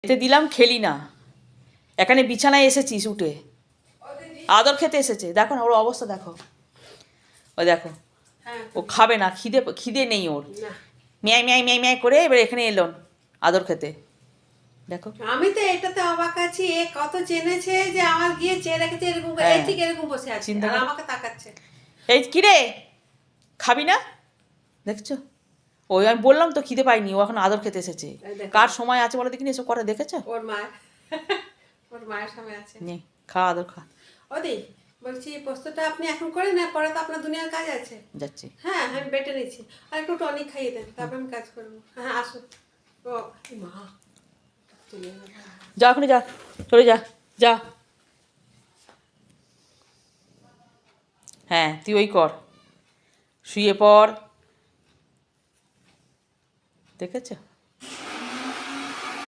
এতে দিলাম খেলি না, এখানে বিছানায় এসেছিস উঠে, আদর খেতে এসেছে। দেখো না ওর অবস্থা, দেখো ও, দেখো ও খাবে না, খিদে নেই ওর, ম্যাই ম্যাই ম্যাই ম্যাই করে এবার এখানে এলো আদর খেতে। দেখো আমি তো এটাতে অবাক আছি, এ কত চেনেছে যে আমার গিয়ে চেয়ে রেখেছে এরকম, এই ঠিক এরকম বসে আছে আর আমাকে তাকাচ্ছে। এই কিরে খাবি না, দেখছো? ওই আমি বললাম তো খিদে পাইনি, ও এখন আদর খেতে এসেছে। কার সময় আছে বলো দেখিনি এসব করে, দেখেছো? ওর মায়ের সময় আছে। নে খা, আদর খা। ওদি বলছি পোস্তটা আপনি এখন করে না, পরে তো আপনার দুনিয়ার কাজ আছে। যাচ্ছি। হ্যাঁ আমি বেটে নিচ্ছি, আর একটু টনিক খাইয়ে দেন, তারপর আমি কাজ করবো। হ্যাঁ আসুন। ও মা, যা এখনই যা, চলে যা, যা। হ্যাঁ তুই ওই কর, শুয়ে পড়, দেখেছো?